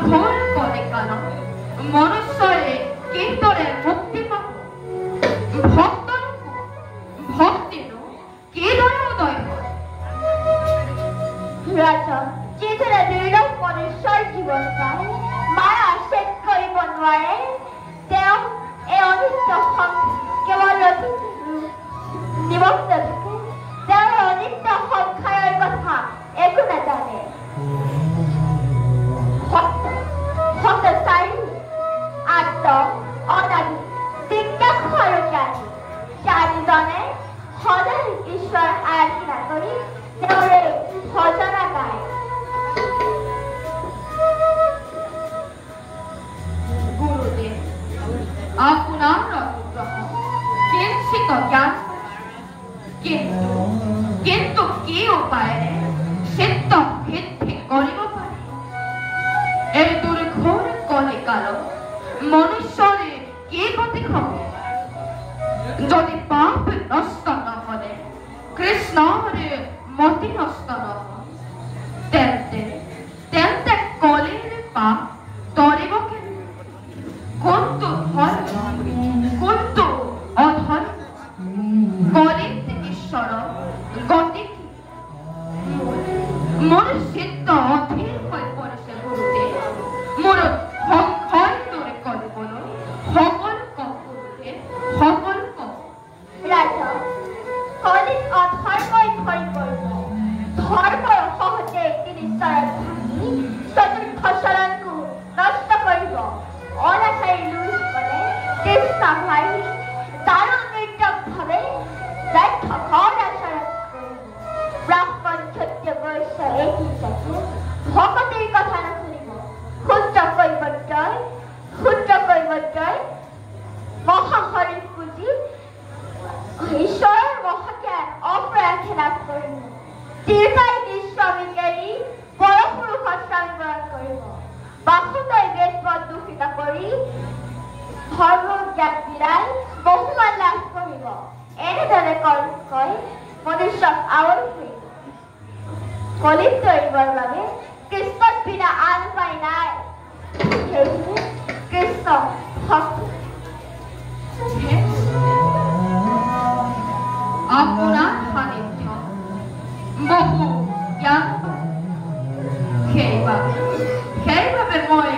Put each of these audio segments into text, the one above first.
ঘোৰ কৰে কাল মনুষ্যৰে কেতৰে মুক্তি পাব ভক্তৰ ভক্তিৰ কেদৰ উদয় ৰাজা যেখানে দৃঢ় মনুষ্যৰ জীৱন পায় মায়া শেষ কৰিব নোৱাৰে তেওঁ এই অনিত্য কেৱল নিমগ্ন থাকে তেওঁ অনিত্য সংসাৰৰ কথা একো নাজানে সত্য চাৰি আত্ম অনাদি জিজ্ঞাসু আৰু জ্ঞানীজনে সদায় ঈশ্বৰ আৰাধনা কৰি তেওঁৰে ভজনা গায় গুরুদেব আপনার অনুগ্রহ কিঞ্চিত জ্ঞান কিন্তু কি উপায়ে সিদ্ধ ভিত্তি করিব পারে এই দুর্ঘোর কলে কাল মনুষ্যরে কি গতি হবে যদি পাপ নষ্ট নহলে কৃষ্ণরে মতি নষ্ট নহয় তেন্তে কলের পাপ তরিব কেন কোনটো ধর্ম কোনটো অধর্ম কলিত ঈশ্বর গতি মোর সিদ্ধ অধীর হয়ে পড়েছে গুরুদেব মোর সংশয় দূরে করবল সকল গুরুদেব সকল রাজা কলিত অধর্মই ভয় করব ধর্ম সহজে তিনি ঈশ্বরের ভাঙি চতুর্থ শরণকু নষ্ট কৰিব অনাচাৰী লোকসকলে চেষ্টা ভাৰি তাৰো নিৰ্দয়ভাৱে দায়িত্ব অনাচৰণ কৰিব ব্ৰাহ্মণ ক্ষত্ৰিয় বৈশ্য এই হিচাপে ভকতিৰ কথা নুশুনিব ক্ষুদ্ৰ কৈৱৰ্তই মহাশৰীৰ পুঁজি ঈশ্বৰৰ মহাজ্ঞান অপৰাধে লাভ কৰিব দীৰ্ঘায় বিশ্ববিজ্ঞানী পৰপুৰুষৰ স্মৰণ কৰিব বাসুদয় বেদপদ দূষিত কৰি ধৰ্ম জ্ঞান বিলাই বহুমান লাভ কৰিব এনেদৰে কৈ মনুষ্যক আৱৰি ধৰিব কলিত তৰিবৰ বাবে কৃষ্ণৰ বিনা আন উপায় নাই সেইখিনি কৃষ্ণ ভক্ত আপনাৰ সান্নিধ্য বহু জ্ঞান সেইভাবে মই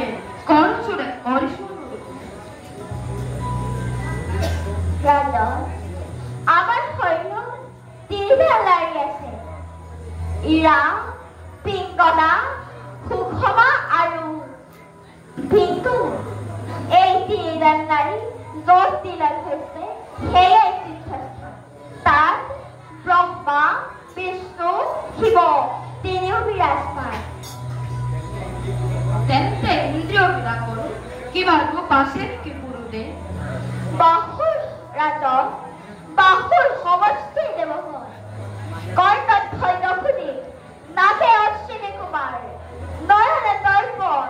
কৰজোৰে কৰিছো ৰাজা আমাৰ সৈন্য তিনিটা লাৰি আছে ইৰা পিংগনা সুষমা আৰু ভিংকু এই তিনিজন নাৰী য'ত তিলক হৈছে সেয়াই তীৰ্থস্থান তাত ব্ৰহ্মা বিষ্ণু শিৱ তিনিও বিৰাজমান তেন্তে ইন্দ্ৰিয় বিলাকৰ কিবা ৰূপ আছে নেকি গুৰুদেৱ বাহুৰ ৰাজন বাহুৰ সমষ্টি দেৱগণ কৰ্ণত ভৈৰৱী নাভে অশ্বিনী কুমাৰ নয়নে দৰ্পণ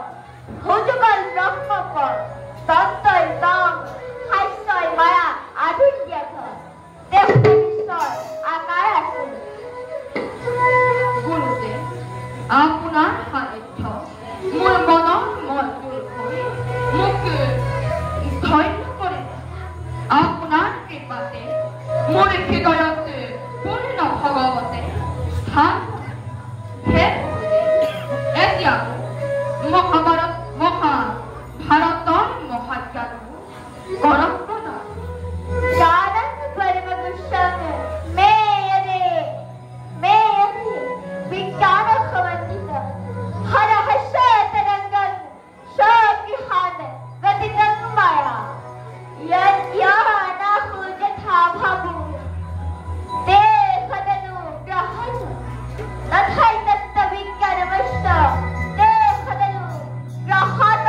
ভুজুগল ব্ৰহ্মকৰ দন্তই দম হাস্যই মায়া আধুৰ্যক দেৱতা বিশ্বৰ আকাৰ আছে গুৰুদেৱ আপোনাৰ সান্নিধ্য মোৰ মনৰ মন দূৰ কৰি মোক ধন্য কৰে আপোনাৰ কৃপাতে মোৰ হৃদয়ত পূৰ্ণ ভগৱতে স্থান হে এতিয়া মহাভাৰতৰ মহাজ্ঞান কৰক প্ৰদান जानंद परम दुष्टंग मे विज्ञान खवंदित हर हर्षय तरंगन शोकिहान गतितं माया यह अनाहुल यथा भावु ते खदनु ग्रहण तथाय तत्त विज्ञानमष्ट ते खदनु ग्रहण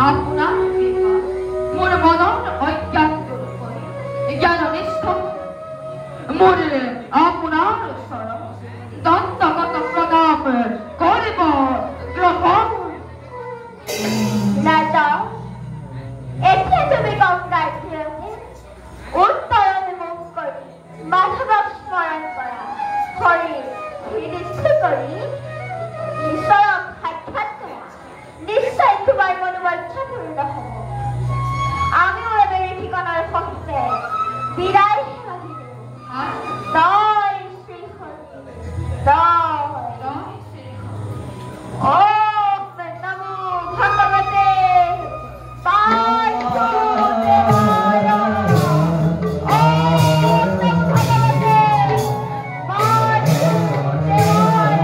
আপোনাৰ কৃপা মোৰ মনৰ অজ্ঞান দূৰ কৰি জ্ঞাননিষ্ঠ মোৰ আপোনাৰ ওচৰত দণ্ডগত প্ৰণাম কৰিব গ্ৰহণ। রাজা, এতিয়া তুমি গঙ্গার তীরতে উত্তরণে মুখ করি মাধবক স্মরণ করা হরি হৃদস্থ করি ঈশ্বরক সাক্ষাৎ করা নিশ্চয় তোমার মনোবাঞ্ছা পূর্ণ হব। আমিও এবার এই ঠিকানার পক্ষে বিদায় সেবা দিব। জয় শ্রীহরি, জয় ওম নমো ভগবতে বাসুদেবায়। ওম নমো ভগবতে বাসুদেবায়।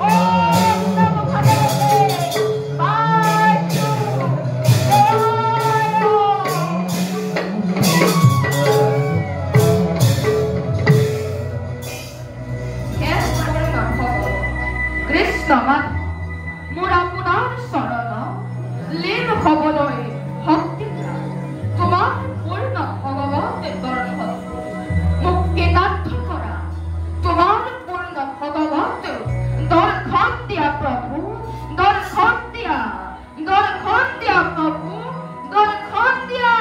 ওম নমো ভগবতে কৃষ্ণমান মোৰ আপোনাৰ চৰণ লীন হবলৈ শক্তি তোমাৰ পূৰ্ণ ভগৱত দৰ্শন মোক কৃতাৰ্থ কৰা তোমাৰ পূৰ্ণ ভগৱত দৰ্শন দিয়া প্ৰভু, দৰ্শন দিয়া, দৰ্শন দিয়া প্ৰভু, দৰ্শন দিয়া।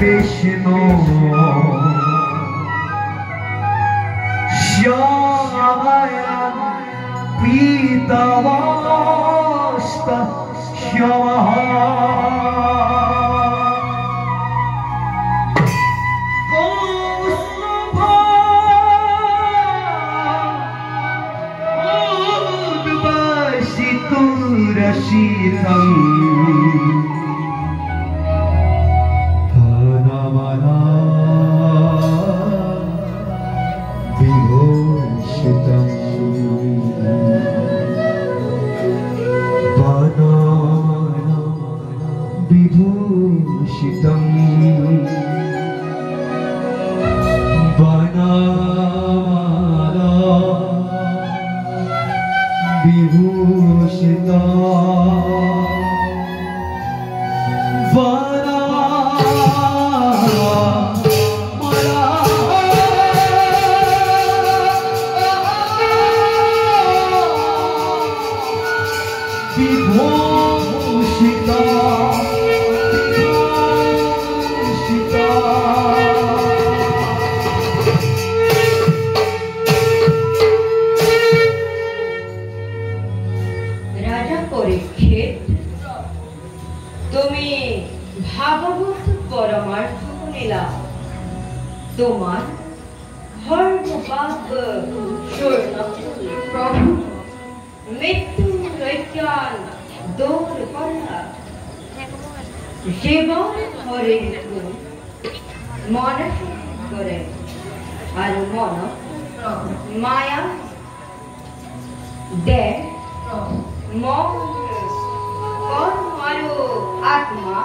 Vishnu Shyamayam Pitavasta Shyamaha Kosmabha Udvasiturashitam विभूषितं वनमाला विभूषिता তোমার হর্ষবাদ প্রভু মৃত্যু রৈজ্ঞান দূর করা জীবন হরে মন করে আর মন মায়া দে মন কর্মারু আত্মা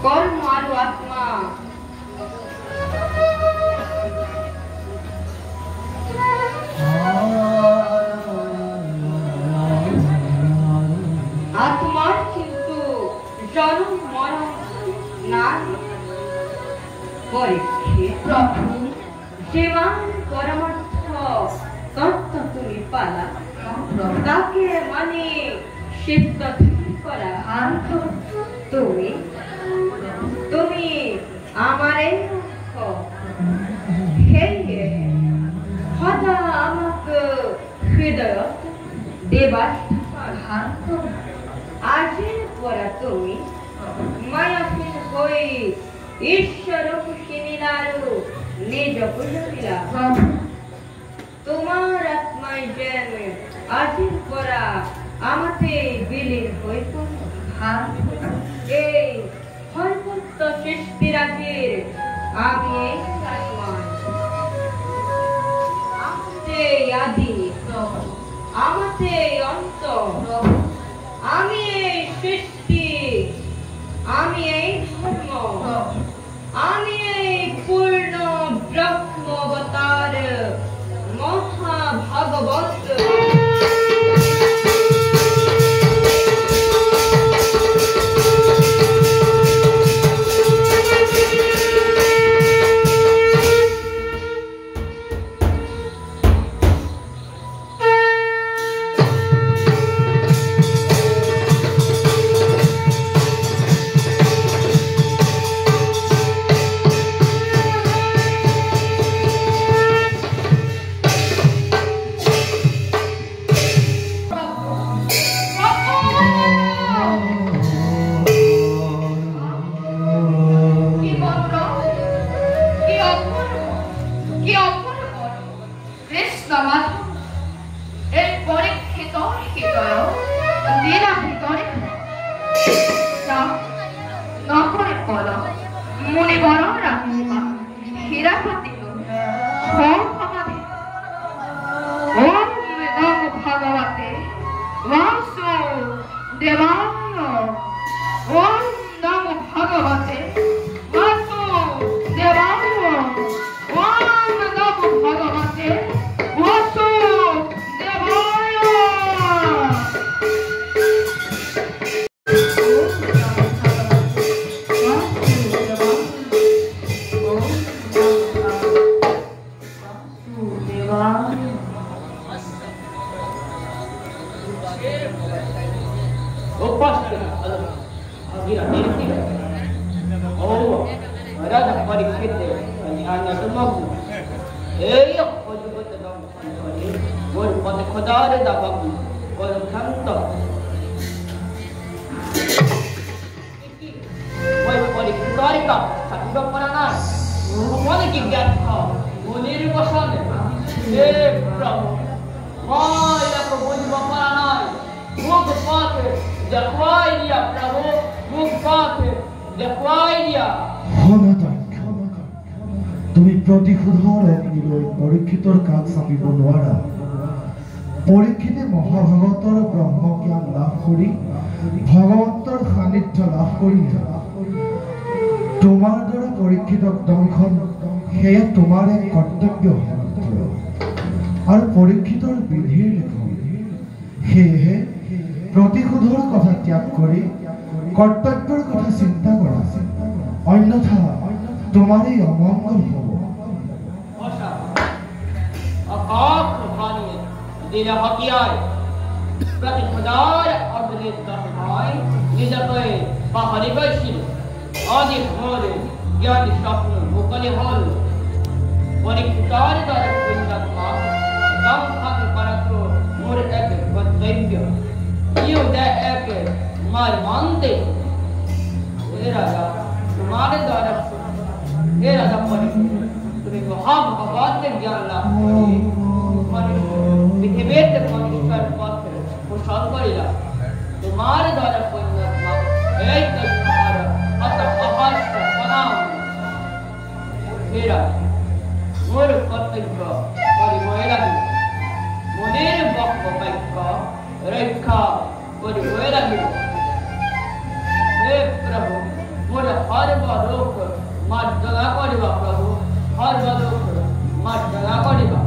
কর্ম আরো আত্মা আত্মার কিন্তু জন্ম মরণ না পরীক্ষিত প্রভু সেবার পরমার্থ তত্ত্ব তুমি পালা তাকে মানে সিদ্ধ করা তুমি তুমি আমারে হেয়ে সদা আমাকে হৃদয় দেবার আজির পরা তুমি মায়াহীন হয়ে ঈশ্বর কিনিলারু নিজ বুঝিলা তোমার আত্মায় যেন আজির পরা আমাকে এই সর্বোচ্চ সৃষ্টিরাশির আমি এই ভগবান। আমাতে আদি, আমাতে অন্ত, আমি এই সৃষ্টি, আমি এই ধর্ম, আমি এই পূর্ণ ব্রহ্ম অবতার মহাভাগবত। তুমি প্ৰতিশোধৰ অগ্নিলৈ পৰীক্ষিতৰ কাষ চাপিব নোৱাৰা। পৰীক্ষিতে মহাভাগৱতৰ ব্ৰহ্মজ্ঞান লাভ কৰি ভগৱন্তৰ সান্নিধ্য লাভ কৰিলে। তোমাৰ দ্বাৰা পৰীক্ষিতক দংশন সেয়া তোমাৰ এক কৰ্তব্য আৰু পৰীক্ষিতৰ বিধিৰ লিখন। সেয়েহে প্ৰতিশোধৰ কথা ত্যাগ কৰি কৰ্তব্যৰ কথা চিন্তা কৰা, অন্যথা তোমাৰ এই অমংগল হ'ব। নিজকে পাহৰি গৈছিল। আজি মোৰ জ্ঞান স্বপ্ন মুকলি হ'ল। পৰীক্ষিতৰ দৰে পুণ্যাত্মা দংশন কৰাটো মোৰ এক কৰ্তব্য। ইও এক মৰ্মান্তে ৰাজা তোমাৰ দ্বাৰা রাজা তুমি মহাভাগবতের জ্ঞান লাভ করে পৃথিবীতে মনুষ্যের পথে কুশল করিলা। তোমার দ্বারা পুণ্যাত্মা এই তোমার অত অবশ্য প্রণাম। মোর কর্তব্য করিবই লাগিব। মনের বক্ষ বাক্য রক্ষা করিবই লাগিব। হে প্রভু, মোর সর্বলোক মার্জনা করিবা। প্রভু, সর্বলোক মার্জনা করিবা।